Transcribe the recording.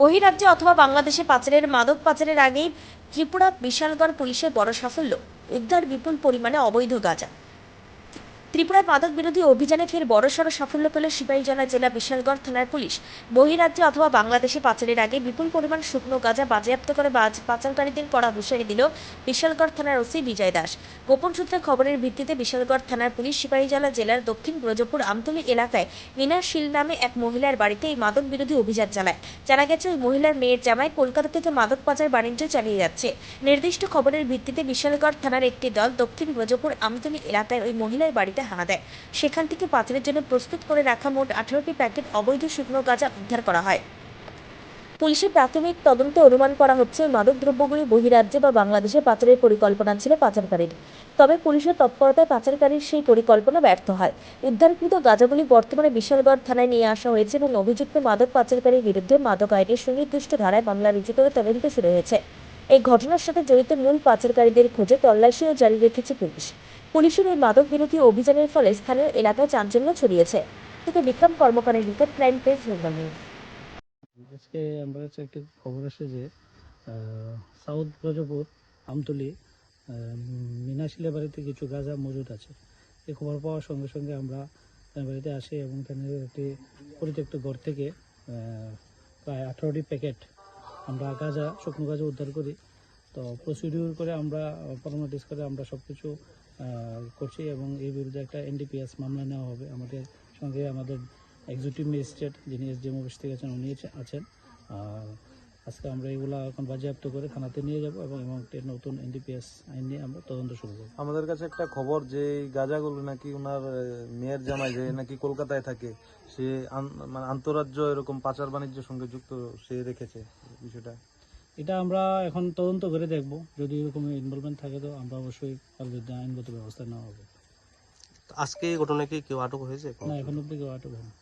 বহিরাজ্যে অথবা বাংলাদেশে পাচারের মাদক পাচারের আগেই ত্রিপুরা বিশালগড় পুলিশের বড় সাফল্য, উদ্ধার বিপুল পরিমাণে অবৈধ গাঁজা। ত্রিপুরায় মাদক বিরোধী অভিযানে ফের বড়সড় সাফল্য পেল সিপাহীজলা জেলা বিশালগড় থানার পুলিশ। বহিরাজ্যে অথবা বাংলাদেশে পাচারের আগে বিপুল পরিমাণ শুকনো গাঁজা বাজেয়াপ্ত করে পাচারকারীদের কড়া হুঁশিয়ারি দিল বিশালগড় থানার ওসি বিজয় দাস। গোপন সূত্রে খবরের ভিত্তিতে বিশালগড় থানার পুলিশ সিপাহীজলা জেলার দক্ষিণ ব্রজপুর আমতলী এলাকায় মিনা শীল নামে এক মহিলার বাড়িতে এই মাদক বিরোধী অভিযান চালায়। জানা গেছে ওই মহিলার মেয়ের জামাই কলকাতা থেকে মাদক পাচার বাণিজ্য চালিয়ে যাচ্ছে। নির্দিষ্ট খবরের ভিত্তিতে বিশালগড় থানার একটি দল দক্ষিণ ব্রজপুর আমতলী এলাকায় ওই মহিলার বাড়িতে হানা দেয়। সেখান থেকে পাচারের জন্য প্রস্তুত করে রাখা মোট 18টি প্যাকেট অবৈধ শুকনো গাঁজা উদ্ধার করা হয়। পুলিশের প্রাথমিক তদন্তে অনুমান করা হচ্ছে মাদকদ্রব্যগুলি বহিরাজ্যে বা বাংলাদেশে পাচারের পরিকল্পনা ছিল পাচারকারীর। তবে পুলিশের তৎপরতায় পাচারকারীর সেই পরিকল্পনা ব্যর্থ হয়। উদ্ধারকৃত গাঁজাগুলি বর্তমানে বিশালগড় থানায় নিয়ে আসা হয়েছে এবং অভিযুক্ত মাদক পাচারকারীর বিরুদ্ধে মাদক আইনের সুনির্দিষ্ট ধারায় মামলা রুজু করে তদন্ত শুরু হয়েছে। এই ঘটনার সাথে জড়িত মূল পাচারকারীদের খোঁজে তল্লাশিও জারি রেখেছে পুলিশ। পুলিশের এই মাদক বিরোধী অভিযানের ফলে স্থানীয় এলাকায় চাঞ্চল্য ছড়িয়েছে। থেকে বিক্রম কর্মকারের report, crime page Bengal news. আজকে আমার কাছে একটি খবর আসে যে সাউথ ব্রজপুর আমতলী মিনাশিলের বাড়িতে কিছু গাঁজা মজুদ আছে। এই খবর পাওয়ার সঙ্গে সঙ্গে আমরা তার বাড়িতে আসি এবং তাদের একটি পরিত্যক্ত ঘর থেকে প্রায় 18টি প্যাকেট আমরা গাঁজা, শুকনো গাঁজা উদ্ধার করি। তো প্রসিডিউর করে আমরা ফর্মালিটিস করে আমরা সব কিছু করছি এবং এর বিরুদ্ধে একটা NDPS মামলা নেওয়া হবে। আমাদের সঙ্গে আমাদের এক্সিকিউটিভ ম্যাজিস্ট্রেট যিনি SDM অফিস থেকে আছেন উনি আছেন। আর আজকে আমরা এগুলা এখন বাজেয়াপ্ত করে থানাতে নিয়ে যাব এবং নতুন NDPS আইন নিয়ে আমরা তদন্ত শুরু করব। আমাদের কাছে একটা খবর যে এই গাঁজাগুলো নাকি ওনার মেয়ের জামাই যে নাকি কলকাতায় থাকে, সে মানে আন্তঃরাজ্য এরকম পাচার বাণিজ্যের সঙ্গে যুক্ত সে রেখেছে বিষয়টা। এটা আমরা এখন তদন্ত করে দেখব, যদি এরকম ইনভলভমেন্ট থাকে তো আমরা অবশ্যই তার বিরুদ্ধে আইনগত ব্যবস্থা নেওয়া হবে। আজকে এই ঘটনায় কি কেউ আটক হয়েছে? না, এখন অব্দি কেউ আটক হয়নি।